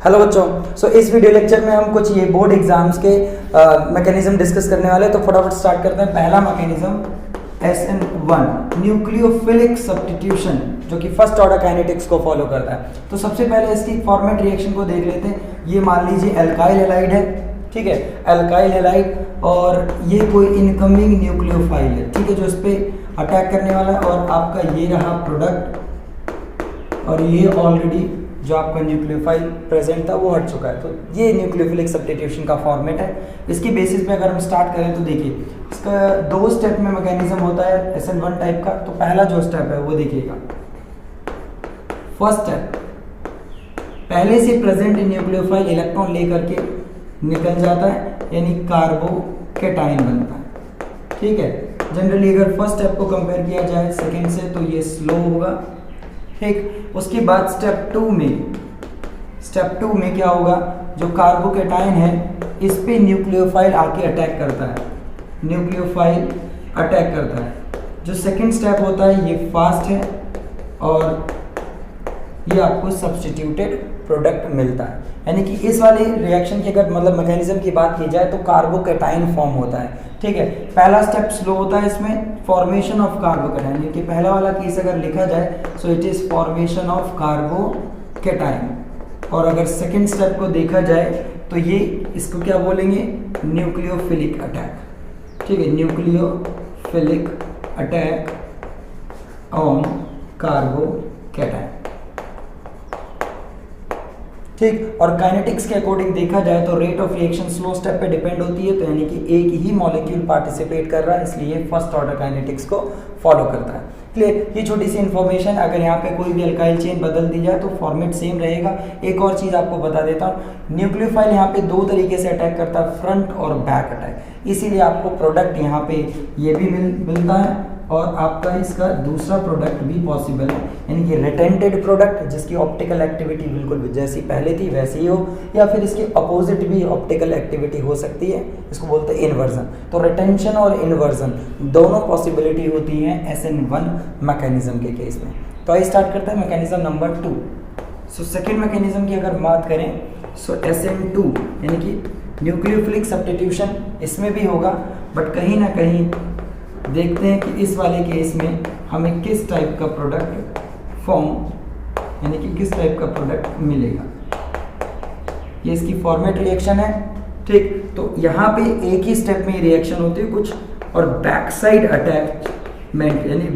Hello बच्चों, इस video lecture में हम कुछ ये बोर्ड एग्जाम्स के मैकेनिज्म डिस्कस करने वाले हैं। तो फटाफट स्टार्ट करते हैं। पहला मैकेनिज्म SN1 न्यूक्लियोफिलिक सब्स्टिट्यूशन, जो कि फर्स्ट ऑर्डर काइनेटिक्स को फॉलो करता है। तो सबसे पहले इसकी फॉर्मेट रिएक्शन को देख लेते हैं। ये मान लीजिए एल्काइल हैलाइड है, ठीक है, एल्काइल हैलाइड, और ये कोई इनकमिंग न्यूक्लियोफाइल है, ठीक है, जो इस पर अटैक करने वाला है। और आपका ये रहा प्रोडक्ट, और ये ऑलरेडी जो आपका न्यूक्लियोफाइल प्रेजेंट था वो हट चुका है। तो ये न्यूक्लियोफिलिक सब्स्टिट्यूशन का फॉर्मेट है। इसकी बेसिस पे अगर हम स्टार्ट करें तो देखिए, इसका 2 स्टेप में मैकेनिज्म होता है SN1 टाइप का। तो पहला जो स्टेप है वो देखिएगा, फर्स्ट स्टेप, पहले से प्रेजेंट न्यूक्लियोफाइल इलेक्ट्रॉन लेकर के निकल जाता है, यानी कार्बोकैटायन बनता है, ठीक है। जनरली अगर फर्स्ट स्टेप को कंपेयर किया जाए सेकेंड से तो ये स्लो होगा, ठीक। उसके बाद स्टेप 2 में क्या होगा, जो कार्बोकैटायन है इस पे न्यूक्लियोफाइल आके अटैक करता है, न्यूक्लियोफाइल अटैक करता है। जो सेकंड स्टेप होता है ये फास्ट है, और ये आपको सब्स्टिट्यूटेड प्रोडक्ट मिलता है। यानी कि इस वाले रिएक्शन की अगर मतलब मैकेनिज्म की बात की जाए तो कार्बोकैटायन फॉर्म होता है, ठीक है। पहला स्टेप स्लो होता है इसमें, फॉर्मेशन ऑफ कार्बोकैटायन, यानी कि पहला वाला केस अगर लिखा जाए so it is formation of carbocation. और अगर सेकंड स्टेप को देखा जाए तो ये इसको क्या बोलेंगे, न्यूक्लियोफिलिक अटैक, ठीक है, न्यूक्लियोफिलिक अटैक ऑन कार्बोकैटायन, ठीक। और काइनेटिक्स के अकॉर्डिंग देखा जाए तो rate of reaction slow step पे डिपेंड होती है। तो यानी कि एक ही मॉलिक्यूल पार्टिसिपेट कर रहा है, इसलिए फर्स्ट ऑर्डर काइनेटिक्स को फॉलो करता है। क्लियर, ये छोटी सी इन्फॉर्मेशन। अगर यहाँ पे कोई भी अल्काइल चेन बदल दी जाए तो फॉर्मेट सेम रहेगा। एक और चीज़ आपको बता देता हूँ, न्यूक्लियोफाइल यहाँ पे 2 तरीके से अटैक करता है, फ्रंट और बैक अटैक। इसीलिए आपको प्रोडक्ट यहाँ पे ये भी मिलता है, और आपका इसका दूसरा प्रोडक्ट भी पॉसिबल है, यानी कि रिटेंटेड प्रोडक्ट जिसकी ऑप्टिकल एक्टिविटी बिल्कुल जैसी पहले थी वैसी ही हो, या फिर इसके अपोजिट भी ऑप्टिकल एक्टिविटी हो सकती है, इसको बोलते हैं इन्वर्जन। तो रिटेंशन और इन्वर्जन दोनों पॉसिबिलिटी होती है SN1 मैकेनिज्म के केस में। तो आइए स्टार्ट करते हैं mechanism number 2। So second mechanism की अगर बात करें सो SN2 यानी कि न्यूक्लियोफिलिक सब्स्टिट्यूशन इसमें भी होगा, बट कहीं ना कहीं देखते हैं कि इस वाले केस में हमें किस टाइप का प्रोडक्ट फॉर्म, यानी कि किस टाइप का प्रोडक्ट मिलेगा। ये इसकी फॉर्मेट रिएक्शन है, ठीक। तो यहाँ पे एक ही स्टेप में रिएक्शन होती है कुछ, और बैक साइड अटैचमेंट, यानी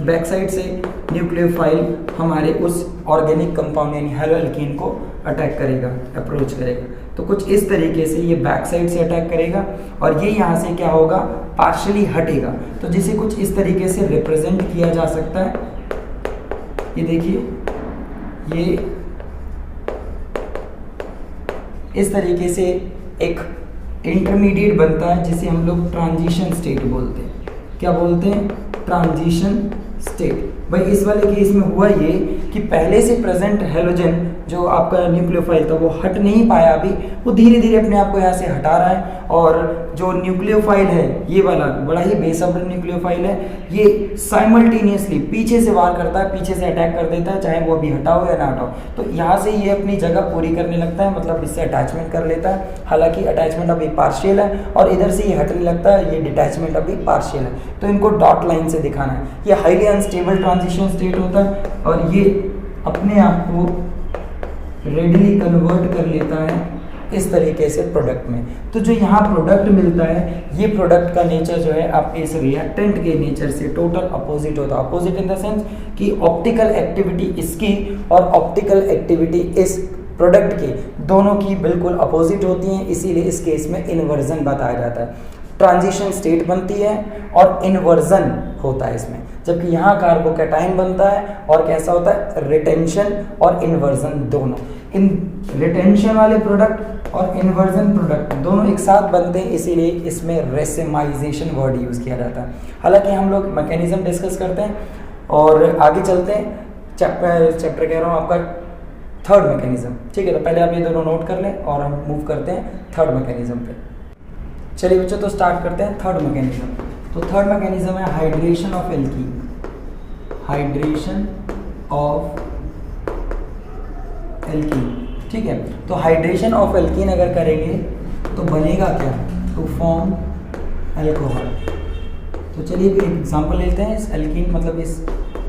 बैक साइड से न्यूक्लियोफाइल हमारे उस ऑर्गेनिक कंपाउंड यानी हैलोएल्कीन को अटैक करेगा, अप्रोच करेगा। तो कुछ इस तरीके से ये बैक साइड से अटैक करेगा, और ये यहाँ से क्या होगा, पार्शली हटेगा। तो जिसे कुछ इस तरीके से रिप्रेजेंट किया जा सकता है। ये देखिए, ये इस तरीके से एक इंटरमीडिएट बनता है जिसे हम लोग ट्रांजिशन स्टेट बोलते हैं। क्या बोलते हैं, ट्रांजिशन स्टेट। भाई इस वाले केस में हुआ ये कि पहले से प्रेजेंट हेलोजन जो आपका न्यूक्लियोफाइल था वो हट नहीं पाया, अभी वो धीरे धीरे अपने आप को यहाँ से हटा रहा है। और जो न्यूक्लियोफाइल है ये वाला बड़ा ही बेसब्र न्यूक्लियोफाइल है, ये साइमल्टेनियसली पीछे से वार करता है, पीछे से अटैक कर देता है, चाहे वो अभी हटाओ या ना हटाओ। तो यहाँ से ये अपनी जगह पूरी करने लगता है, मतलब इससे अटैचमेंट कर लेता है। हालांकि अटैचमेंट अभी पार्शियल है, और इधर से ये हटने लगता है, ये डिटैचमेंट अभी पार्शियल है। तो इनको डॉट लाइन से दिखाना है। ये हाईली अनस्टेबल ट्रांजिशन स्टेट होता है, और ये अपने आप को रेडली कन्वर्ट कर लेता है इस तरीके से प्रोडक्ट में। तो जो यहाँ प्रोडक्ट मिलता है, ये प्रोडक्ट का नेचर जो है आपके इस रिएक्टेंट के नेचर से टोटल अपोजिट होता है। अपोजिट इन द सेंस कि ऑप्टिकल एक्टिविटी इसकी और ऑप्टिकल एक्टिविटी इस प्रोडक्ट की, दोनों की बिल्कुल अपोजिट होती हैं। इसीलिए इस केस में इन्वर्जन बताया जाता है। ट्रांजिशन स्टेट बनती है और इन्वर्जन होता है इसमें, जबकि यहाँ कार्बोकैटायन बनता है और कैसा होता है, रिटेंशन और इन्वर्जन दोनों। इन रिटेंशन वाले प्रोडक्ट और इन्वर्जन प्रोडक्ट दोनों एक साथ बनते हैं, इसीलिए इसमें रेसिमाइजेशन वर्ड यूज़ किया जाता है। हालांकि हम लोग मैकेनिज्म डिस्कस करते हैं और आगे चलते हैं। चैप्टर कह रहा हूँ आपका थर्ड मैकेनिज्म, ठीक है। तो पहले आप ये दोनों नोट कर लें और हम मूव करते हैं थर्ड मैकेनिज्म पे। चलिए बच्चों, तो स्टार्ट करते हैं थर्ड मैकेनिज्म। तो थर्ड मैकेनिज्म है hydration of alkene, hydration of alkene. ठीक है। तो हाइड्रेशन ऑफ एल्कीन अगर करेंगे तो बनेगा क्या, टू फॉर्म अल्कोहल। तो चलिए एक एग्जांपल लेते हैं इस एल्कीन मतलब इस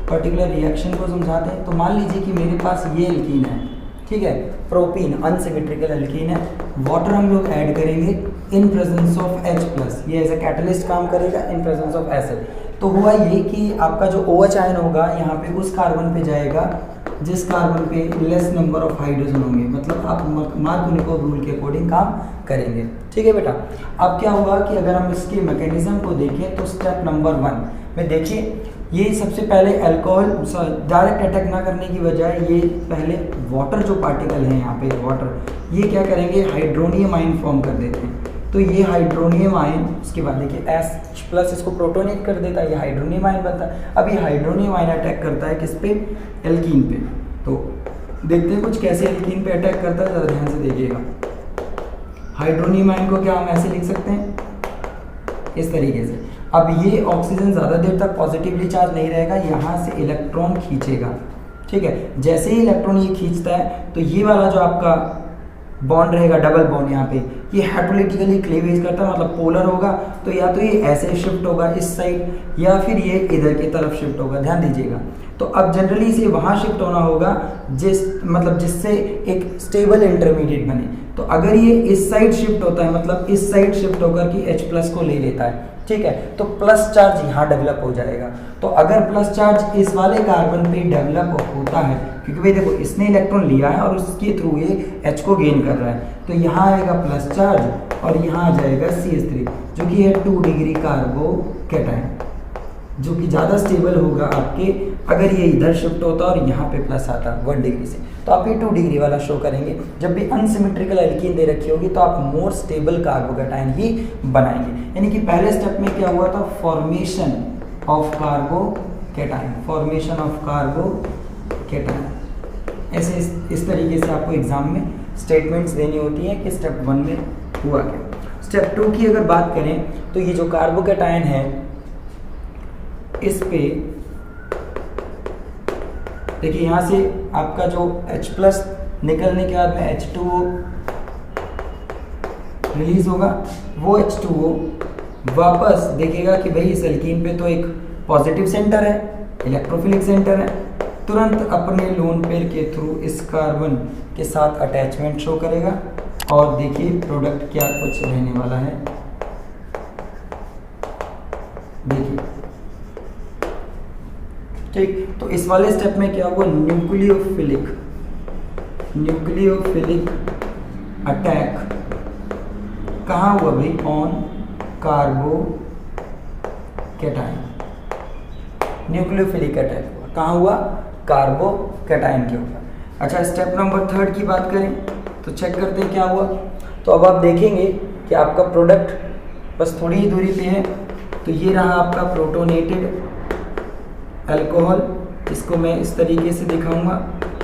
पर्टिकुलर रिएक्शन को समझाते हैं। तो मान लीजिए कि मेरे पास ये एल्कीन है, ठीक है, प्रोपीन अनसिमेट्रिकल एल्कीन है, वाटर हम लोग ऐड करेंगे इन प्रेजेंस ऑफ H+, ये एज ए कैटलिस्ट काम करेगा इन प्रेजेंस ऑफ एसिड। तो हुआ ये कि आपका जो OH आयन होगा यहाँ पे उस कार्बन पे जाएगा जिस कार्बन पे लेस नंबर ऑफ हाइड्रोजन होंगे, मतलब आप मार्कोनिकोव रूल के अकॉर्डिंग काम करेंगे, ठीक है बेटा। अब क्या होगा कि अगर हम इसके मैकेनिज्म को देखें तो स्टेप नंबर 1 में देखिए, ये सबसे पहले अल्कोहल डायरेक्ट अटैक ना करने की बजाय ये पहले वाटर जो पार्टिकल है यहाँ पे वाटर, ये क्या करेंगे, हाइड्रोनियम आयन फॉर्म कर देते हैं। तो ये हाइड्रोनियम आयन, उसके बाद देखिए H+ इसको प्रोटोनेट कर देता है, ये हाइड्रोनियम आयन बनता है। अब ये हाइड्रोनियम आयन अटैक करता है किस पे, एल्कीन पे। तो देखते हैं कुछ कैसे एल्कीन पे अटैक करता है, ज़रा ध्यान से देखिएगा। हाइड्रोनियम आयन को क्या हम ऐसे लिख सकते हैं, इस तरीके से। अब ये ऑक्सीजन ज़्यादा देर तक पॉजिटिवली चार्ज नहीं रहेगा, यहाँ से इलेक्ट्रॉन खींचेगा, ठीक है। जैसे ही इलेक्ट्रॉन ये खींचता है तो ये वाला जो आपका बॉन्ड रहेगा, डबल बॉन्ड यहाँ पे, ये हाइड्रोलिटिकली क्लीवेज करता है, मतलब पोलर होगा। तो या तो ये ऐसे शिफ्ट होगा इस साइड या फिर ये इधर की तरफ शिफ्ट होगा, ध्यान दीजिएगा। तो अब जनरली इसे वहाँ शिफ्ट होना होगा जिससे एक स्टेबल इंटरमीडिएट बने। तो अगर ये इस साइड शिफ्ट होता है, मतलब इस साइड शिफ्ट होकर कि H+ को ले लेता है, ठीक है, तो प्लस चार्ज यहाँ डेवलप हो जाएगा। तो अगर प्लस चार्ज इस वाले कार्बन पे डेवलप होता है, क्योंकि भाई देखो इसने इलेक्ट्रॉन लिया है और उसके थ्रू ये H को गेन कर रहा है, तो यहाँ आएगा प्लस चार्ज और यहाँ आ जाएगा CH3 जो कि है 2 डिग्री कार्बोकैटायन, जो कि ज़्यादा स्टेबल होगा आपके अगर ये इधर शिफ्ट होता और यहाँ पे प्लस आता 1 डिग्री से। तो आप ये 2 डिग्री वाला शो करेंगे। जब भी अनसिमेट्रिकल एल्कीन दे रखी होगी तो आप मोर स्टेबल कार्बोकैटायन ही बनाएंगे। यानी कि पहले स्टेप में क्या हुआ था, formation of carbocation, formation of carbocation. ऐसे इस तरीके से आपको एग्जाम में स्टेटमेंट्स देनी होती हैं कि स्टेप 1 में हुआ क्या। स्टेप 2 की अगर बात करें तो ये जो कार्बोकैटायन है इस पे देखिए, यहाँ से आपका जो H+ निकलने के बाद में H2O रिलीज होगा, वो H2O वापस देखेगा कि भाई इस एल्कीन पे तो एक पॉजिटिव सेंटर है, इलेक्ट्रोफिलिक सेंटर है, तुरंत अपने लोन पेयर के थ्रू इस कार्बन के साथ अटैचमेंट शो करेगा। और देखिए प्रोडक्ट क्या कुछ रहने वाला है, देखिए, ठीक। तो इस वाले स्टेप में क्या हुआ, न्यूक्लियोफिलिक अटैक कहाँ हुआ भाई, ऑन कार्बोकैटायन। न्यूक्लियोफिलिक अटैक हुआ कहाँ हुआ, कार्बोकैटायन के ऊपर। अच्छा, स्टेप नंबर 3 की बात करें तो चेक करते हैं क्या हुआ। तो अब आप देखेंगे कि आपका प्रोडक्ट बस थोड़ी ही दूरी पे है। तो ये रहा आपका प्रोटोनेटेड अल्कोहल, इसको मैं इस तरीके से दिखाऊंगा,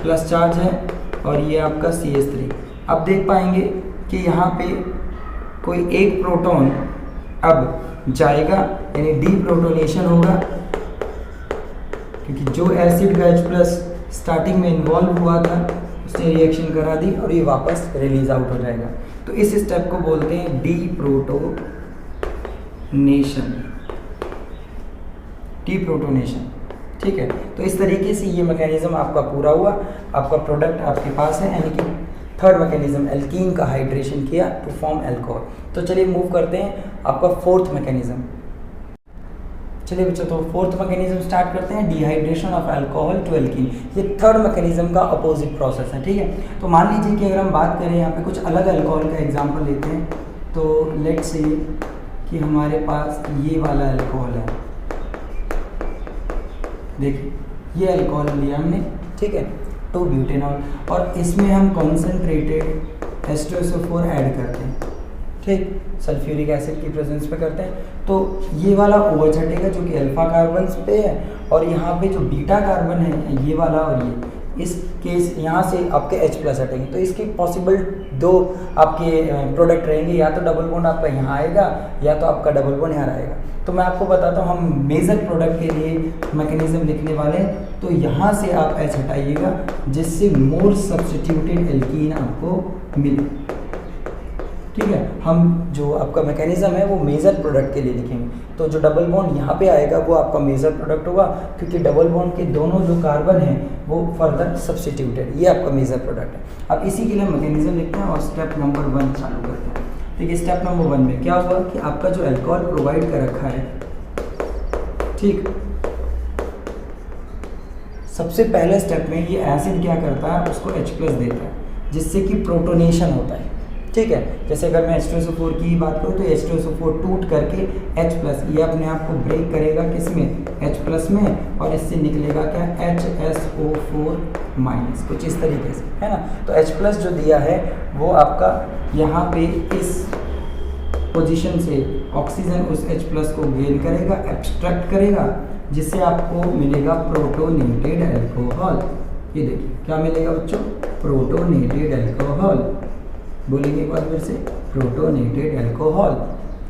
प्लस चार्ज है, और ये आपका CH3। अब देख पाएंगे कि यहाँ पे कोई एक प्रोटॉन अब जाएगा, यानी डीप्रोटोनेशन होगा, क्योंकि जो एसिड का H+ स्टार्टिंग में इन्वॉल्व हुआ था उसने रिएक्शन करा दी और ये वापस रिलीज आउट हो जाएगा। तो इस स्टेप को बोलते हैं डीप्रोटोनेशन, ठीक है। तो इस तरीके से ये मैकेनिज्म आपका पूरा हुआ, आपका प्रोडक्ट आपके पास है, यानी कि थर्ड मैकेनिज्म एल्कीन का हाइड्रेशन किया टू फॉर्म अल्कोहल। तो चलिए मूव करते हैं आपका फोर्थ मैकेनिज्म। चलिए बच्चों, तो फोर्थ मैकेनिज्म स्टार्ट करते हैं, dehydration of alcohol to alkene. ये थर्ड मैकेनिज्म का अपोजिट प्रोसेस है, ठीक है। तो मान लीजिए कि अगर हम बात करें यहाँ पे कुछ अलग अल्कोहल का एग्जांपल लेते हैं, तो लेट्स से कि हमारे पास ये वाला अल्कोहल है, देखिए ये अल्कोहल लिया हमने, ठीक है, 2-ब्यूटेनॉल, और इसमें हम कॉन्सेंट्रेटेड H2SO4 ऐड करते हैं, ठीक, सल्फ्यूरिक एसिड की प्रेजेंस पे करते हैं। तो ये वाला OH हटेगा जो कि अल्फा कार्बन पे है, और यहाँ पे जो बीटा कार्बन है ये वाला, और ये इस केस यहाँ से आपके H+ हटेंगे। तो इसकी पॉसिबल दो आपके प्रोडक्ट रहेंगे, या तो डबल बॉन्ड आपका यहाँ आएगा या तो आपका डबल बॉन्ड यहाँ आएगा। तो मैं आपको बताता हूँ, हम मेजर प्रोडक्ट के लिए मैकेनिज्म लिखने वाले हैं। तो यहाँ से आप H हटाइएगा जिससे मोर सब्स्टिट्यूटेड एल्कीन आपको मिले। ठीक है, हम जो आपका मैकेनिज्म है वो मेजर प्रोडक्ट के लिए लिखेंगे। तो जो डबल बॉन्ड यहाँ पे आएगा वो आपका मेजर प्रोडक्ट होगा, क्योंकि डबल बॉन्ड के दोनों जो कार्बन हैं वो फर्दर सब्स्टिट्यूटेड, ये आपका मेजर प्रोडक्ट है। अब इसी के लिए मैकेनिज्म लिखते हैं और स्टेप नंबर 1 चालू करते हैं। देखिए स्टेप नंबर 1 में क्या हुआ कि आपका जो अल्कोहल प्रोवाइड कर रखा है, ठीक, सबसे पहले स्टेप में ये एसिड क्या करता है, उसको H+ देता है जिससे कि प्रोटोनेशन होता है। ठीक है, जैसे अगर मैं H2SO4 की बात करूँ तो H2SO4 टूट करके H+, ये अपने आप को ब्रेक करेगा किसमें, H+ में, और इससे निकलेगा क्या, HSO4-, कुछ इस तरीके से, है ना। तो H+ जो दिया है वो आपका यहाँ पे इस पोजीशन से ऑक्सीजन उस H+ को गेन करेगा, एब्स्ट्रैक्ट करेगा, जिससे आपको मिलेगा प्रोटोनेटेड अल्कोहल। ये देखिए क्या मिलेगा बच्चों, प्रोटोनेटेड अल्कोहल। बोलेंगे एक बार फिर से, प्रोटोनेटेड अल्कोहल।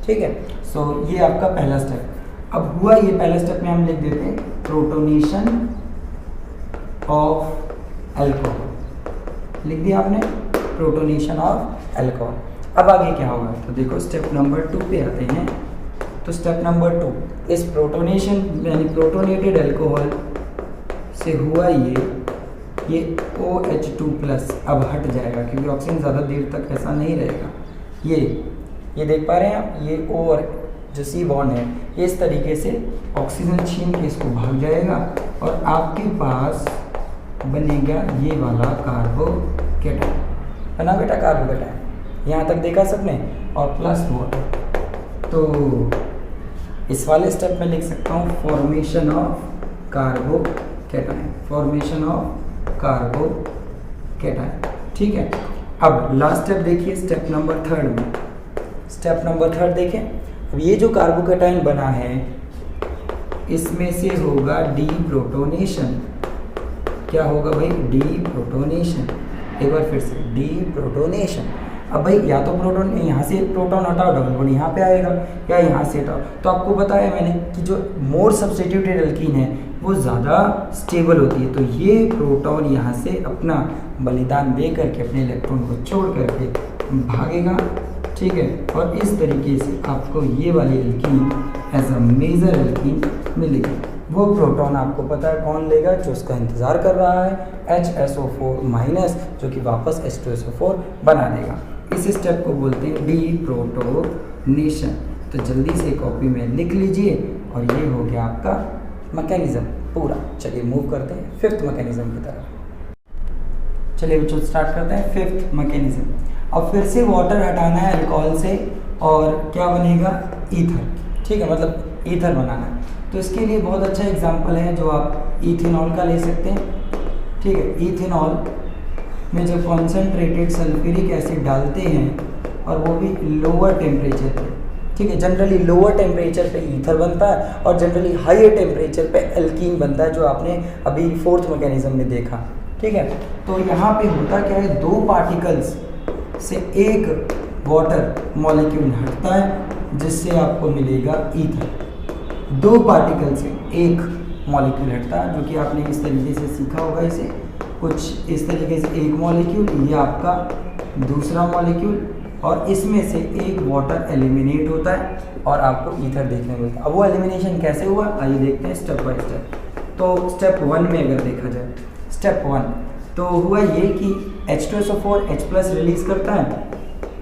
ठीक है, सो ये आपका पहला स्टेप। अब हुआ ये पहला स्टेप में हम लिख देते हैं प्रोटोनेशन ऑफ अल्कोहल, लिख दिया आपने, प्रोटोनेशन ऑफ अल्कोहल। अब आगे क्या होगा, तो देखो स्टेप नंबर 2 पे आते हैं। तो स्टेप नंबर 2, इस प्रोटोनेशन यानी प्रोटोनेटेड अल्कोहल से हुआ ये OH2+ अब हट जाएगा, क्योंकि ऑक्सीजन ज़्यादा देर तक ऐसा नहीं रहेगा। ये देख पा रहे हैं आप, ये O और जो C बॉन्ड है ये इस तरीके से ऑक्सीजन छीन के इसको भाग जाएगा और आपके पास बनेगा ये वाला कार्बोकेटायन। है ना बेटा, कार्बोकेटायन। यहाँ तक देखा सबने, और प्लस वाटर। तो इस वाले स्टेप में लिख सकता हूँ formation of carbocation, formation of carbocation. ठीक है, अब लास्ट स्टेप देखिए, स्टेप नंबर 3 में। स्टेप नंबर 3 देखें, अब ये जो कार्बोकेटायन बना है इसमें से होगा डी प्रोटोनेशन। क्या होगा भाई, डी प्रोटोनेशन। एक बार फिर से, डी प्रोटोनेशन। अब भाई या तो प्रोटॉन, यहाँ से प्रोटॉन हटाओ, डबल बॉन्ड यहाँ पे आएगा, या यहाँ से हटाओ। तो आपको बताया मैंने कि जो मोर सब्स्टिट्यूटेड एल्कीन है वो ज़्यादा स्टेबल होती है। तो ये प्रोटॉन यहाँ से अपना बलिदान दे करके अपने इलेक्ट्रॉन को छोड़ करके भागेगा। ठीक है, और इस तरीके से आपको ये वाली alkene as a major alkene मिलेगी। वो प्रोटॉन आपको पता है कौन लेगा, जो उसका इंतज़ार कर रहा है, HSO4-, जो कि वापस H2SO4 बना देगा। इस स्टेप को बोलते हैं डी प्रोटोनेशन। तो जल्दी से कॉपी में लिख लीजिए, और ये हो गया आपका मैकेनिज्म पूरा। चलिए मूव करते हैं 5th मैकेनिज्म की तरफ। चलिए बच्चों स्टार्ट करते हैं 5th मैकेनिज्म। अब फिर से वाटर हटाना है अल्कोहल से, और क्या बनेगा, ईथर। ठीक है, मतलब ईथर बनाना है। तो इसके लिए बहुत अच्छा एग्जाम्पल है जो आप इथेनॉल का ले सकते हैं। ठीक है, इथेनॉल में जब कॉन्सेंट्रेटेड सल्फ्यूरिक एसिड डालते हैं और वो भी लोअर टेम्परेचर पे, ठीक है, जनरली लोअर टेम्परेचर पे ईथर बनता है और जनरली हायर टेम्परेचर पे एल्कीन बनता है, जो आपने अभी 4th मैकेनिज्म में देखा। ठीक है, तो यहाँ पे होता क्या है, 2 पार्टिकल्स से एक वाटर मॉलिक्यूल हटता है जिससे आपको मिलेगा ईथर। 2 पार्टिकल से एक मॉलिक्यूल हटता है, जो कि आपने इस तरीके से सीखा होगा। इसे कुछ इस तरीके से एक मॉलिक्यूल, ये आपका दूसरा मॉलिक्यूल, और इसमें से एक वाटर एलिमिनेट होता है और आपको ईथर देखने को मिलता है। अब वो एलिमिनेशन कैसे हुआ, आइए देखते हैं स्टेप बाय स्टेप। तो स्टेप 1 में अगर देखा जाए, स्टेप 1 तो हुआ ये कि H2SO4 H+ रिलीज करता है।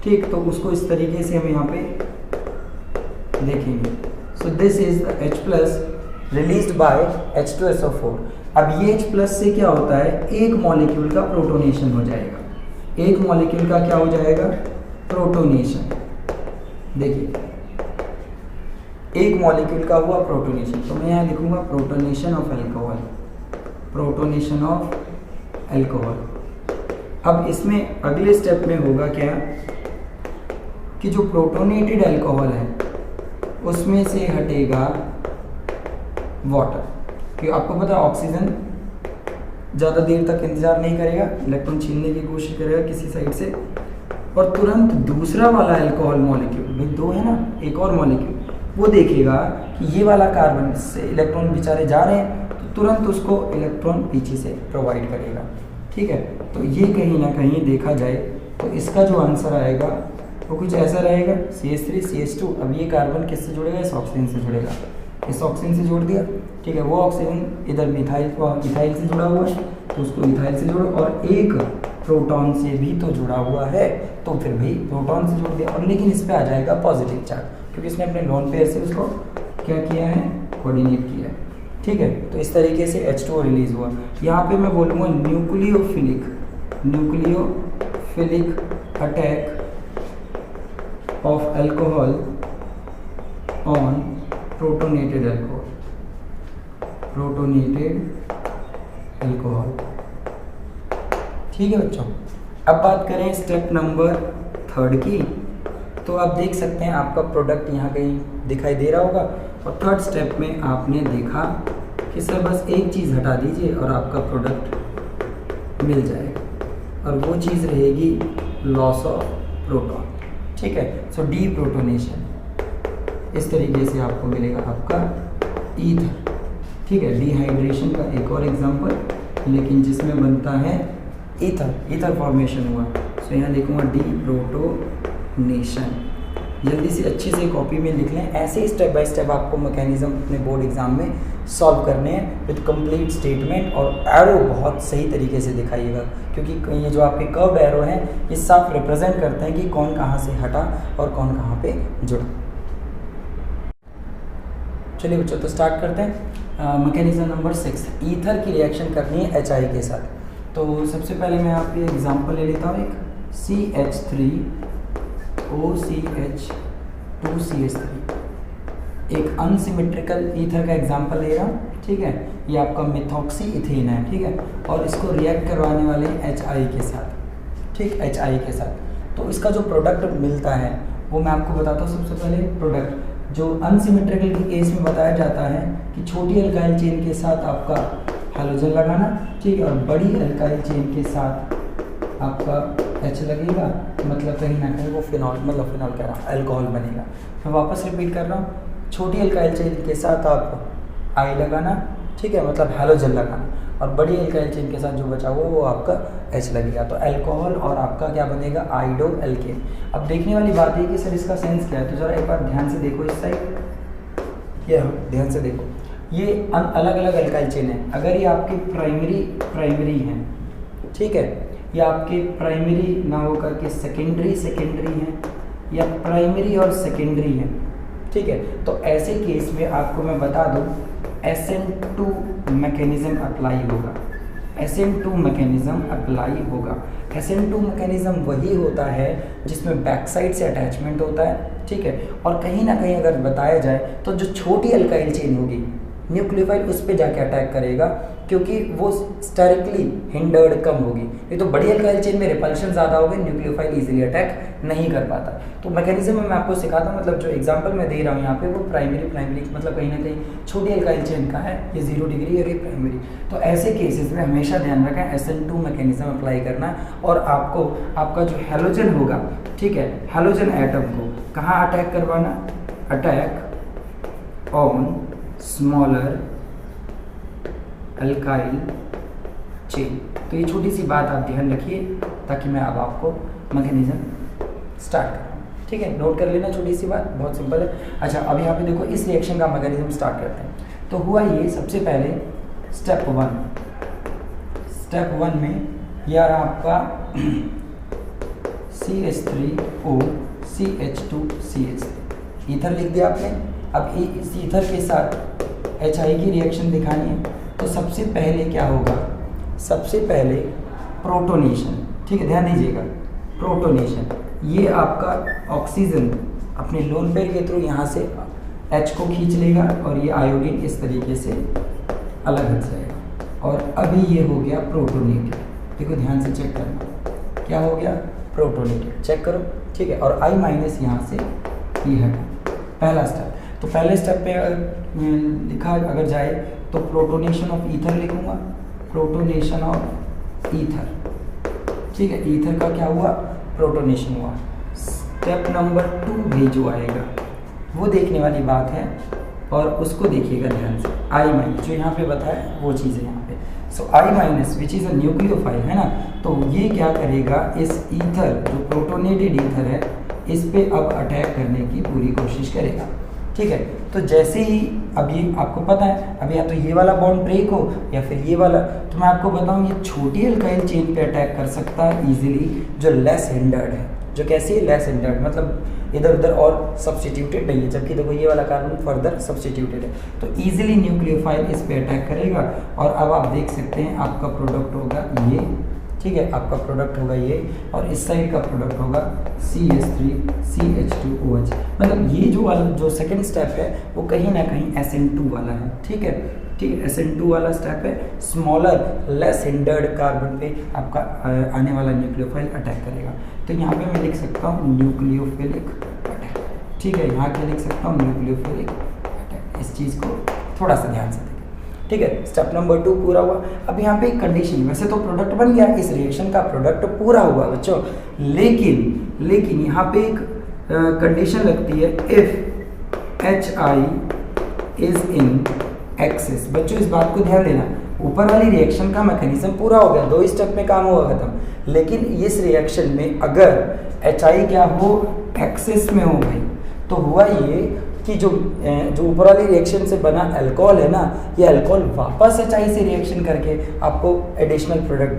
ठीक, तो उसको इस तरीके से हम यहाँ पे देखेंगे। So this is the H+ released by H2SO4। अब ये H+ से क्या होता है, एक मॉलिक्यूल का प्रोटोनेशन हो जाएगा। एक मॉलिक्यूल का क्या हो जाएगा, प्रोटोनेशन। देखिए एक मॉलिक्यूल का हुआ प्रोटोनेशन, तो मैं यहाँ लिखूंगा protonation of alcohol, protonation of alcohol. अब इसमें अगले स्टेप में होगा क्या कि जो प्रोटोनेटेड अल्कोहल है उसमें से हटेगा वाटर, कि आपको पता है ऑक्सीजन ज़्यादा देर तक इंतज़ार नहीं करेगा, इलेक्ट्रॉन छीनने की कोशिश करेगा किसी साइड से, और तुरंत दूसरा वाला अल्कोहल मॉलिक्यूल, भाई दो है ना, एक और मॉलिक्यूल, वो देखेगा कि ये वाला कार्बन से इलेक्ट्रॉन बेचारे जा रहे हैं, तो तुरंत उसको इलेक्ट्रॉन पीछे से प्रोवाइड करेगा। ठीक है, तो ये कहीं ना कहीं देखा जाए तो इसका जो आंसर आएगा वो कुछ ऐसा रहेगा, CH3 CH2। अब ये कार्बन किससे जुड़ेगा, इस ऑक्सीजन से जुड़ेगा, इस ऑक्सीजन से जोड़ दिया। ठीक है, वो ऑक्सीजन इधर मिथाइल से जुड़ा हुआ है, तो उसको मिथाइल से जोड़ो, और एक प्रोटॉन से भी तो जुड़ा हुआ है, तो फिर भी प्रोटॉन से जोड़ दिया। और लेकिन इस पे आ जाएगा पॉजिटिव चार्ज, क्योंकि इसने अपने लोन पेयर से उसको क्या किया है, कोऑर्डिनेट किया है। ठीक है, तो इस तरीके से H2O रिलीज हुआ। यहाँ पे मैं बोलूँगा nucleophilic attack of alcohol on protonated alcohol. ठीक है बच्चों, अब बात करें स्टेप नंबर 3 की, तो आप देख सकते हैं आपका प्रोडक्ट यहाँ कहीं दिखाई दे रहा होगा। और 3rd स्टेप में आपने देखा कि सर बस एक चीज़ हटा दीजिए और आपका प्रोडक्ट मिल जाएगा, और वो चीज़ रहेगी लॉस ऑफ प्रोटॉन। ठीक है, सो डीप्रोटोनेशन, इस तरीके से आपको मिलेगा आपका ईथर। ठीक है, डिहाइड्रेशन का एक और एग्जांपल, लेकिन जिसमें बनता है ईथर फॉर्मेशन हुआ, सो यहाँ लिखूँगा डीप्रोटोनेशन। जल्दी से अच्छे से कॉपी में लिख लें, ऐसे ही स्टेप बाय स्टेप आपको मैकेनिज्म अपने बोर्ड एग्जाम में सॉल्व करने हैं विद कंप्लीट स्टेटमेंट। और एरो बहुत सही तरीके से दिखाइएगा, क्योंकि ये जो आपके कर्व्ड एरो हैं ये साफ रिप्रेजेंट करते हैं कि कौन कहाँ से हटा और कौन कहाँ पे जुड़ा। चलिए बच्चों, तो स्टार्ट करते हैं। मैकेनिज्म नंबर 6, ईथर की रिएक्शन करनी है HI के साथ। तो सबसे पहले मैं आप ये एग्जांपल ले लेता हूँ, एक CH3OCH2CH3, एक अनसिमेट्रिकल ईथर का एग्जांपल ले रहा हूँ। ठीक है, ये आपका मिथॉक्सी इथेन है। ठीक है, और इसको रिएक्ट करवाने वाले HI के साथ। ठीक, HI के साथ, तो इसका जो प्रोडक्ट मिलता है वो मैं आपको बताता हूँ। सबसे पहले प्रोडक्ट जो अनसिमेट्रिकल के केस में बताया जाता है कि छोटी अल्काइल चेन के साथ आपका हैलोजन लगाना। ठीक है, और बड़ी अल्काइल चेन के साथ आपका H लगेगा, मतलब कहीं ना कहीं वो फिनॉल कह रहा हूँ अल्कोहल बनेगा। मैं वापस रिपीट कर रहा हूँ, छोटी अल्काइल चेन के साथ आप I लगाना, ठीक है, मतलब हैलोजन लगाना, और बड़ी अल्काइल चेन के साथ जो बचा हुआ वो आपका H लगेगा, तो अल्कोहल और आपका क्या बनेगा, आइडो एल्केन। अब देखने वाली बात है कि सर इसका सेंस क्या है, तो जरा एक बार ध्यान से देखो इस साइड, ये ध्यान से देखो, ये अलग अलग अल्काइल चेन है। अगर ये आपकी प्राइमरी है, ठीक है, या आपके प्राइमरी ना होकर के सेकेंडरी है, या प्राइमरी और सेकेंडरी है, ठीक है, तो ऐसे केस में आपको मैं बता दूं SN2 मैकेनिज्म अप्लाई होगा। SN2 मैकेनिज्म अप्लाई होगा। SN2 मैकेनिज्म वही होता है जिसमें बैक साइड से अटैचमेंट होता है, ठीक है, और कहीं ना कहीं अगर बताया जाए तो जो छोटी अल्काइल चेन होगी न्यूक्लियोफाइल उस पर जाके अटैक करेगा, क्योंकि वो स्टेरिकली हिंडर्ड कम होगी। ये तो बड़ी अल्काइल चेन में रिपल्शन ज़्यादा होगी, न्यूक्लियोफाइल इजीली अटैक नहीं कर पाता। तो मैकेनिज्म में मैं आपको सिखाता हूँ, मतलब जो एग्जांपल मैं दे रहा हूँ यहाँ पे वो प्राइमरी मतलब कहीं ना कहीं छोटी अल्काइल चेन का है, ये 0 डिग्री और ये प्राइमरी। तो ऐसे केसेस में हमेशा ध्यान रखें SN2 मैकेनिज्म अप्लाई करना, और आपको आपका जो हैलोजन होगा, ठीक है, हैलोजन एटम को कहाँ अटैक करवाना, attack on smaller alkyl chain. तो ये छोटी सी बात आप ध्यान रखिए, ताकि मैं अब आपको मैकेनिज्म स्टार्ट करूँ। ठीक है, नोट कर लेना, छोटी सी बात, बहुत सिंपल है। अच्छा, अब यहाँ पे देखो इस रिएक्शन का मैकेनिज्म स्टार्ट करते हैं। तो हुआ ये, सबसे पहले स्टेप 1 में यार आपका CH3OCH2CH3 ईथर लिख दिया आपने। अब इस ईथर के साथ HI की रिएक्शन दिखानी है, तो सबसे पहले क्या होगा, सबसे पहले प्रोटोनेशन। ठीक है, ध्यान दीजिएगा, प्रोटोनेशन, ये आपका ऑक्सीजन अपने लोन पेयर के थ्रू यहाँ से H को खींच लेगा, और ये आयोडीन इस तरीके से अलग हट जाएगा, और अभी ये हो गया प्रोटोनेटेड। देखो ध्यान से चेक करना, क्या हो गया, प्रोटोनेटेड, चेक करो। ठीक है, और I- यहाँ से ये हटा, पहला स्टेप। तो पहले स्टेप पे लिखा अगर जाए तो प्रोटोनेशन ऑफ ईथर लिखूंगा, प्रोटोनेशन ऑफ ईथर। ठीक है, ईथर का क्या हुआ, प्रोटोनेशन हुआ। स्टेप नंबर 2 भी जो आएगा वो देखने वाली बात है और उसको देखिएगा ध्यान से। आई माइनस जो यहाँ पे बताया वो चीज़ है यहाँ पे। So I minus which is a nucleophile है ना, तो ये क्या करेगा, इस ईथर जो प्रोटोनेटेड ईथर है इस पे अब अटैक करने की पूरी कोशिश करेगा। ठीक है, तो जैसे ही अब ये आपको पता है अब या तो ये वाला बॉन्ड ब्रेक हो या फिर ये वाला, तो मैं आपको बताऊँ ये छोटी अल्काइल चेन पे अटैक कर सकता है इजीली, जो लेस हिंडर्ड है, जो कैसी है लेस हिंडर्ड, मतलब इधर उधर और सब्स्टिट्यूटेड नहीं है, जबकि देखो ये वाला कार्बन फर्दर सब्स्टिट्यूटेड है, तो इजीली न्यूक्लियोफाइल इस पे अटैक करेगा। और अब आप देख सकते हैं आपका प्रोडक्ट होगा ये, ठीक है, आपका प्रोडक्ट होगा ये, और इस साइड का प्रोडक्ट होगा CH3CH2OH। मतलब ये जो वाला जो सेकंड स्टेप है वो कहीं ना कहीं SN2 वाला है। ठीक है, ठीक है, SN2 वाला स्टेप है, स्मॉलर लेस हिंडर्ड कार्बन पे आपका आने वाला न्यूक्लियोफाइल अटैक करेगा। तो यहाँ पे मैं लिख सकता हूँ न्यूक्लियोफिलिक अटैक। ठीक है, यहाँ पे लिख सकता हूँ न्यूक्लियोफिलिक अटैक। इस चीज़ को थोड़ा सा ध्यान से देखें। ठीक है, स्टेप नंबर 2 पूरा हुआ। अब यहाँ पे एक कंडीशन, वैसे तो प्रोडक्ट बन गया, इस रिएक्शन का प्रोडक्ट पूरा हुआ बच्चों, लेकिन यहाँ पे एक कंडीशन लगती है, if HI is in excess. बच्चों इस बात को ध्यान देना, ऊपर वाली रिएक्शन का मैकेनिज्म पूरा हो गया, 2 स्टेप में काम हुआ खत्म, लेकिन इस रिएक्शन में अगर HI क्या हो, एक्सेस में हो भाई, तो हुआ ये कि जो ऊपर वाली रिएक्शन से बना अल्कोहल है ना, ये अल्कोहल वापस HI से रिएक्शन करके आपको एडिशनल प्रोडक्ट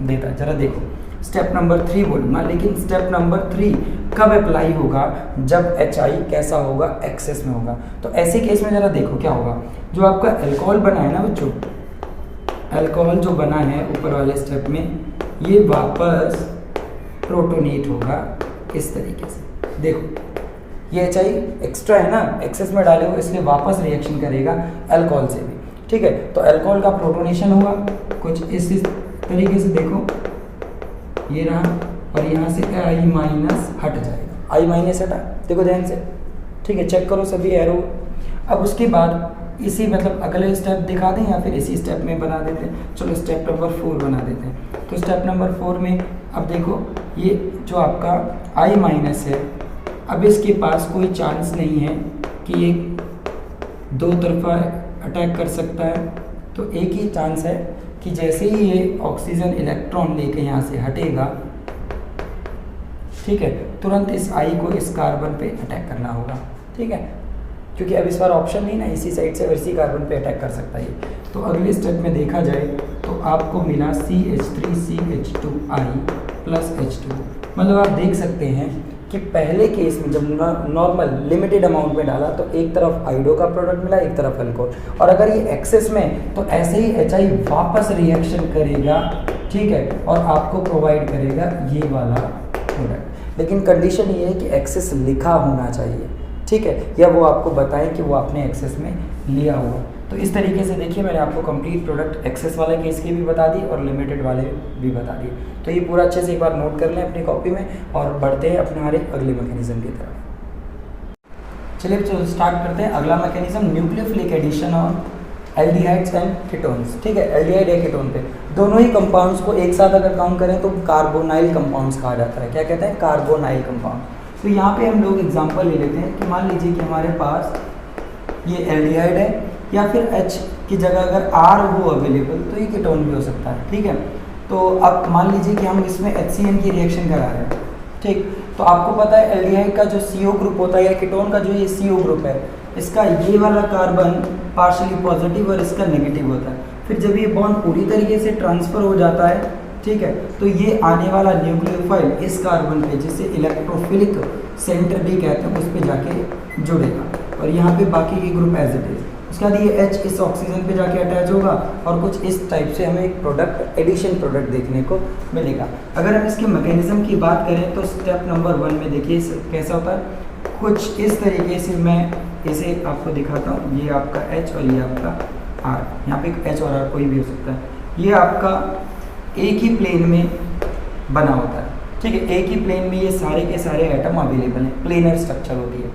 देता। जरा देखो, स्टेप नंबर 3 बोलूँगा, लेकिन स्टेप नंबर 3 कब अप्लाई होगा, जब HI कैसा होगा, एक्सेस में होगा। तो ऐसे केस में जरा देखो क्या होगा, जो आपका अल्कोहल बना है ना बच्चों, अल्कोहल जो बना है ऊपर वाले स्टेप में, ये वापस प्रोटोनेट होगा इस तरीके से। देखो ये HI एक्स्ट्रा है ना, एक्सेस में डाले हो, इसलिए वापस रिएक्शन करेगा अल्कोहल से भी। ठीक है, तो अल्कोहल का प्रोटोनेशन होगा कुछ इस तरीके से, देखो ये रहा, और यहाँ से I माइनस हट जाएगा, I माइनस हटा, देखो ध्यान से। ठीक है, चेक करो सभी एरो। अब उसके बाद इसी मतलब अगले स्टेप दिखा दें या फिर इसी स्टेप में बना देते हैं, चलो स्टेप नंबर 4 बना देते हैं। तो स्टेप नंबर 4 में अब देखो ये जो आपका I माइनस है, अब इसके पास कोई चांस नहीं है कि ये 2 तरफा अटैक कर सकता है, तो एक ही चांस है कि जैसे ही ये ऑक्सीजन इलेक्ट्रॉन लेके यहाँ से हटेगा, ठीक है, तुरंत इस I को इस कार्बन पे अटैक करना होगा। ठीक है, क्योंकि अब इस बार ऑप्शन नहीं ना, इसी साइड से इसी कार्बन पे अटैक कर सकता है। तो अगले स्टेप में देखा जाए तो आपको मिला CH3CH2I प्लस H2। मतलब आप देख सकते हैं कि पहले केस में जब नॉर्मल लिमिटेड अमाउंट में डाला तो एक तरफ आइडो का प्रोडक्ट मिला, एक तरफ अल्कोहल, और अगर ये एक्सेस में तो ऐसे ही HI वापस रिएक्शन करेगा। ठीक है, और आपको प्रोवाइड करेगा ये वाला प्रोडक्ट, लेकिन कंडीशन ये है कि एक्सेस लिखा होना चाहिए। ठीक है, या वो आपको बताएं कि वो आपने एक्सेस में लिया हुआ। तो इस तरीके से देखिए मैंने आपको कंप्लीट प्रोडक्ट एक्सेस वाले केस की भी बता दी और लिमिटेड वाले भी बता दिए। तो ये पूरा अच्छे से एक बार नोट कर लें अपनी कॉपी में और बढ़ते हैं अपने हमारे अगले मैकेनिज्म की तरफ। चलिए तो स्टार्ट करते हैं अगला मैकेनिज्म, न्यूक्लियोफिलिक एडिशन और एल्डिहाइड्स एंड कीटोन्स। ठीक है, एल्डिहाइड या कीटोन पे दोनों ही कंपाउंड्स को एक साथ अगर काउंट करें तो कार्बोनाइल कंपाउंड्स कहा जाता है। क्या कहते हैं? Carbonyl compound. तो यहाँ पे हम लोग एग्जांपल ले लेते हैं कि मान लीजिए कि हमारे पास ये एल्डिहाइड है या फिर H की जगह अगर R हो अवेलेबल तो ये कीटोन भी हो सकता है। ठीक है, तो अब मान लीजिए कि हम इसमें HCN की रिएक्शन करा रहे हैं। ठीक, तो आपको पता है एल्डिहाइड का जो CO ग्रुप होता है या कीटोन का जो ये CO ग्रुप है, इसका ये वाला कार्बन पार्शियली पॉजिटिव और इसका नेगेटिव होता है। फिर जब ये बॉन्ड पूरी तरीके से ट्रांसफर हो जाता है, ठीक है, तो ये आने वाला न्यूक्लियोफाइल इस कार्बन पे जिसे इलेक्ट्रोफिलिक सेंटर भी कहते हैं उस पे जाके जुड़ेगा और यहाँ पे बाकी के ग्रुप एज इट इज। उसके बाद ये H इस ऑक्सीजन पे जाके अटैच होगा और कुछ इस टाइप से हमें एक प्रोडक्ट एडिशन प्रोडक्ट देखने को मिलेगा। अगर हम इसके मैकेनिज्म की बात करें तो स्टेप नंबर 1 में देखिए कैसा होता है, कुछ इस तरीके से मैं इसे आपको दिखाता हूँ। ये आपका H और ये आपका R, यहाँ पे H और R कोई भी हो सकता है। ये आपका एक ही प्लेन में बना होता है। ठीक है, एक ही प्लेन में ये सारे के सारे एटम अवेलेबल हैं, प्लेनर स्ट्रक्चर होती है।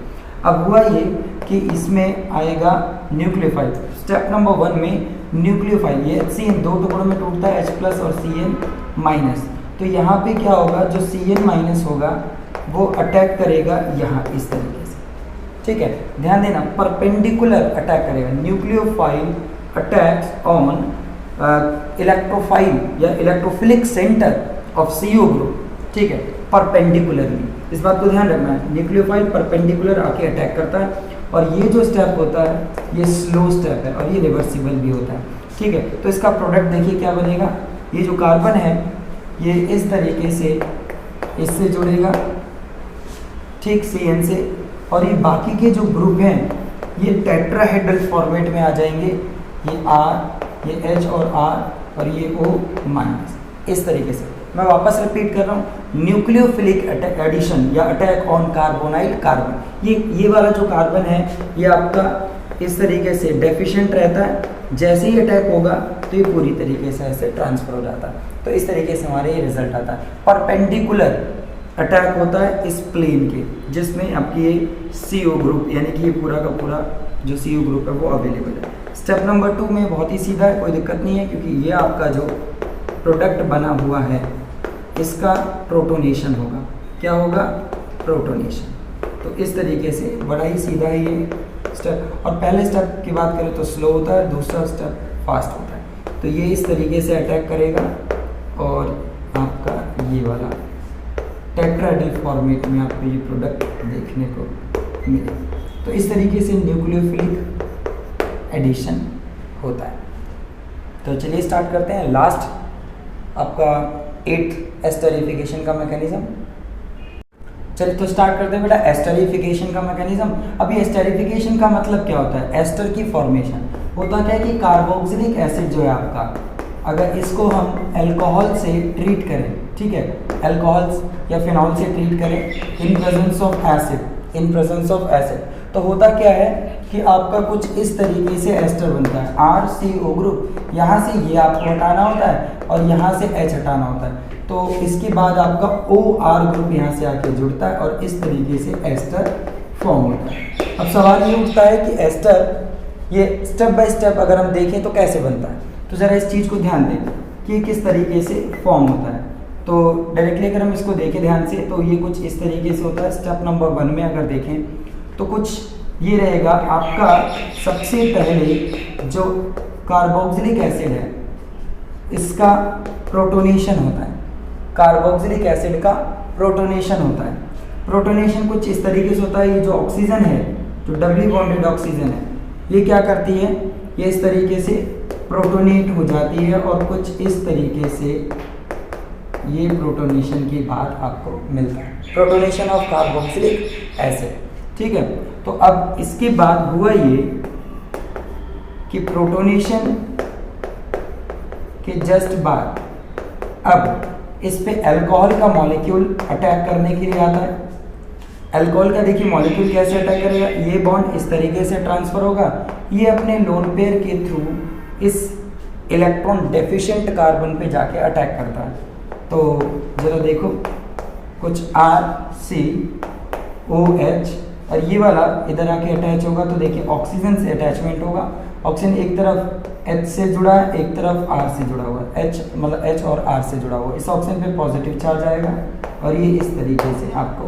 अब हुआ ये कि इसमें आएगा न्यूक्लियोफाइल। स्टेप नंबर 1 में न्यूक्लियोफाइल ये HCN 2 टुकड़ों में टूटता है, H+ और Cn-। तो यहाँ पे क्या होगा, जो Cn माइनस होगा वो अटैक करेगा यहाँ इस तरीके से, ठीक है। ध्यान देना, परपेंडिकुलर अटैक करेगा। न्यूक्लियोफाइल अटैक्स ऑन इलेक्ट्रोफाइल या electrophilic centre of CO group, ठीक है, परपेंडिकुलरली। इस बात को ध्यान रखना है, न्यूक्लियोफाइल परपेंडिकुलर आके अटैक करता है, और ये जो स्टेप होता है ये स्लो स्टेप है और ये रिवर्सिबल भी होता है, ठीक है। तो इसका प्रोडक्ट देखिए क्या बनेगा, ये जो कार्बन है ये इस तरीके से इससे जुड़ेगा, ठीक, CN से, और ये बाकी के जो ग्रुप हैं ये टेट्राहेड्रल फॉर्मेट में आ जाएंगे, ये R, ये H और R और ये O माइनस, इस तरीके से। मैं वापस रिपीट कर रहा हूँ, न्यूक्लियोफिलिक एडिशन या अटैक ऑन कार्बोनाइल कार्बन, ये वाला जो कार्बन है ये आपका इस तरीके से डेफिशिएंट रहता है, जैसे ही अटैक होगा तो ये पूरी तरीके से ऐसे ट्रांसफर हो जाता है। तो इस तरीके से हमारे ये रिजल्ट आता है। परपेंडिकुलर अटैक होता है इस प्लेन के, जिसमें आपकी ये CO ग्रुप यानी कि ये पूरा का पूरा जो CO ग्रुप है वो अवेलेबल है। स्टेप नंबर 2 में बहुत ही सीधा है, कोई दिक्कत नहीं है, क्योंकि ये आपका जो प्रोडक्ट बना हुआ है इसका प्रोटोनेशन होगा। क्या होगा? प्रोटोनेशन। तो इस तरीके से बड़ा ही सीधा है ये स्टेप। और पहले स्टेप की बात करें तो स्लो होता है, दूसरा स्टेप फास्ट होता है। तो ये इस तरीके से अटैक करेगा और आपका ये वाला टेट्राहेड्रल फॉर्मेट में आपको ये प्रोडक्ट देखने को मिलेगा। तो इस तरीके से न्यूक्लियोफिलिक एडिशन होता है। तो चलिए स्टार्ट करते हैं। लास्ट आपका 8th एस्टरिफिकेशन का मैकेनिज्म। चलिए तो स्टार्ट करते हैं बेटा एस्टरिफिकेशन का मैकेनिज्म। अभी एस्टरिफिकेशन का मतलब क्या होता है? एस्टर की फॉर्मेशन होता क्या है कि कार्बोक्सिलिक एसिड जो है आपका, अगर इसको हम अल्कोहल से ट्रीट करें, ठीक है, अल्कोहल या फिनॉल से ट्रीट करें in presence of acid, in presence of acid, तो होता क्या है कि आपका कुछ इस तरीके से एस्टर बनता है RCO ग्रुप। यहाँ से ये आपको हटाना होता है और यहाँ से H हटाना होता है। तो इसके बाद आपका OR ग्रुप यहाँ से आके जुड़ता है और इस तरीके से एस्टर फॉर्म होता है। अब सवाल ये उठता है कि एस्टर ये स्टेप बाय स्टेप अगर हम देखें तो कैसे बनता है, तो ज़रा इस चीज़ को ध्यान दें कि किस तरीके से फॉर्म होता है। तो डायरेक्टली अगर हम इसको देखें ध्यान से तो ये कुछ इस तरीके से होता है। स्टेप नंबर 1 में अगर देखें तो कुछ ये रहेगा आपका। सबसे पहले जो कार्बोक्सिलिक एसिड है इसका प्रोटोनेशन होता है। कार्बोक्सिलिक एसिड का प्रोटोनेशन होता है। प्रोटोनेशन कुछ इस तरीके से होता है। ये जो ऑक्सीजन है, जो डबली बॉन्डेड ऑक्सीजन है, ये क्या करती है, ये इस तरीके से प्रोटोनेट हो जाती है और कुछ इस तरीके से ये प्रोटोनेशन के बाद आपको मिलता है प्रोटोनेशन ऑफ कार्बोक्सिलिक एसिड, ठीक है। तो अब इसके बाद हुआ ये कि प्रोटोनेशन के जस्ट बाद अब इस पे अल्कोहल का मॉलिक्यूल अटैक करने के लिए आता है। अल्कोहल का देखिए मॉलिक्यूल कैसे अटैक करेगा, ये बॉन्ड इस तरीके से ट्रांसफर होगा, ये अपने लोन पेयर के थ्रू इस इलेक्ट्रॉन डेफिशिएंट कार्बन पे जाके अटैक करता है। तो जरा देखो कुछ RCOH और ये वाला इधर आके अटैच होगा, तो देखिए ऑक्सीजन से अटैचमेंट होगा। ऑक्सीजन एक तरफ H से जुड़ा है, एक तरफ R से जुड़ा हुआ है। H मतलब H और R से जुड़ा हुआ है। इस ऑक्सीजन पे पॉजिटिव चार्ज आएगा और ये इस तरीके से आपको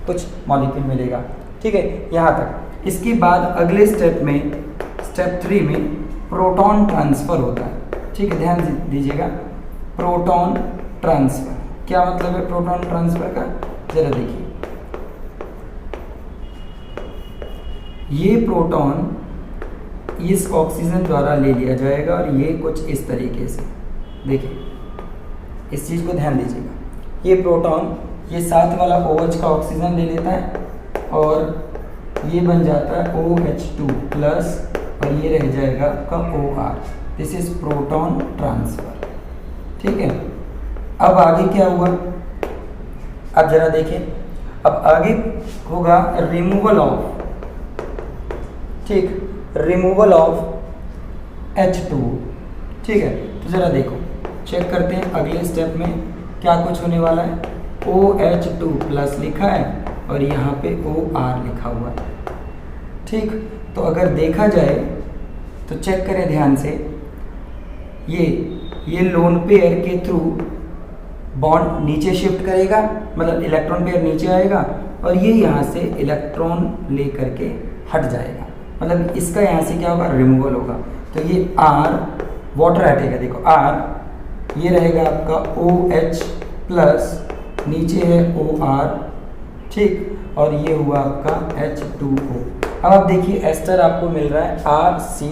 कुछ मॉलिक्यूल मिलेगा, ठीक है, यहाँ तक। इसके बाद अगले स्टेप में, स्टेप 3 में प्रोटॉन ट्रांसफ़र होता है, ठीक है, ध्यान दीजिएगा। प्रोटॉन ट्रांसफ़र क्या मतलब है? प्रोटॉन ट्रांसफ़र का जरा देखिए, ये प्रोटॉन इस ऑक्सीजन द्वारा ले लिया जाएगा और ये कुछ इस तरीके से, देखिए इस चीज़ को ध्यान दीजिएगा। ये प्रोटॉन ये साथ वाला OH का ऑक्सीजन ले लेता है और ये बन जाता है OH2 प्लस और ये रह जाएगा आपका OR। This is proton transfer, ठीक है। अब आगे क्या हुआ, अब जरा देखें, अब आगे होगा रिमूवल ऑफ, ठीक, रिमूवल ऑफ H2, ठीक है। तो ज़रा देखो, चेक करते हैं अगले स्टेप में क्या कुछ होने वाला है। OH2 प्लस लिखा है और यहाँ पे OR लिखा हुआ है, ठीक। तो अगर देखा जाए तो चेक करें ध्यान से, ये लोन पेयर के थ्रू बॉन्ड नीचे शिफ्ट करेगा, मतलब इलेक्ट्रॉन पेयर नीचे आएगा और ये यहाँ से इलेक्ट्रॉन ले करके हट जाएगा, मतलब इसका यहाँ से क्या होगा, रिमूवल होगा। तो ये R वाटर हटेगा, देखो R ये रहेगा आपका OH प्लस, नीचे है OR, ठीक, और ये हुआ आपका H2O। अब आप देखिए एस्टर आपको मिल रहा है RC।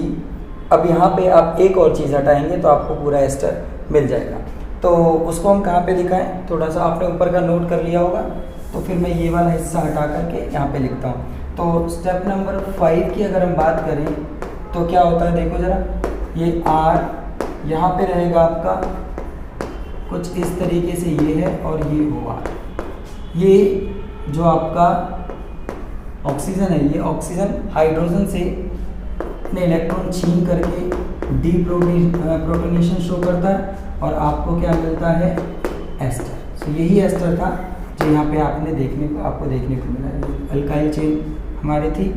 अब यहाँ पे आप एक और चीज़ हटाएंगे तो आपको पूरा एस्टर मिल जाएगा। तो उसको हम कहाँ पे दिखाएं, थोड़ा सा आपने ऊपर का नोट कर लिया होगा, तो फिर मैं ये वाला हिस्सा हटा करके यहाँ पे लिखता हूँ। तो स्टेप नंबर 5 की अगर हम बात करें तो क्या होता है, देखो ज़रा, ये R यहाँ पे रहेगा आपका कुछ इस तरीके से, ये है और ये OR। ये जो आपका ऑक्सीजन है, ये ऑक्सीजन हाइड्रोजन से अपने इलेक्ट्रॉन छीन करके डीप्रोटोनेशन शो करता है और आपको क्या मिलता है, एस्टर। तो यही एस्टर था जो यहाँ पे आपको देखने को मिला है। अल्काइल चेन हमारी थी,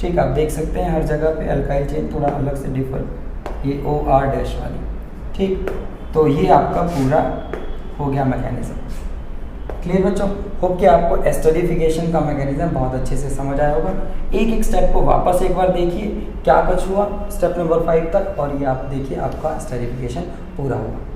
ठीक, आप देख सकते हैं हर जगह पे अल्काइल चेन थोड़ा अलग से डिफर, ये OR डैश वाली, ठीक। तो ये आपका पूरा हो गया मैकेनिज्म। क्लियर बच्चों, होप कि आपको एस्टरिफिकेशन का मैकेनिज्म बहुत अच्छे से समझ आया होगा। एक एक स्टेप को वापस एक बार देखिए क्या कुछ हुआ स्टेप नंबर 5 तक, और ये आप देखिए आपका एस्टरिफिकेशन पूरा हुआ।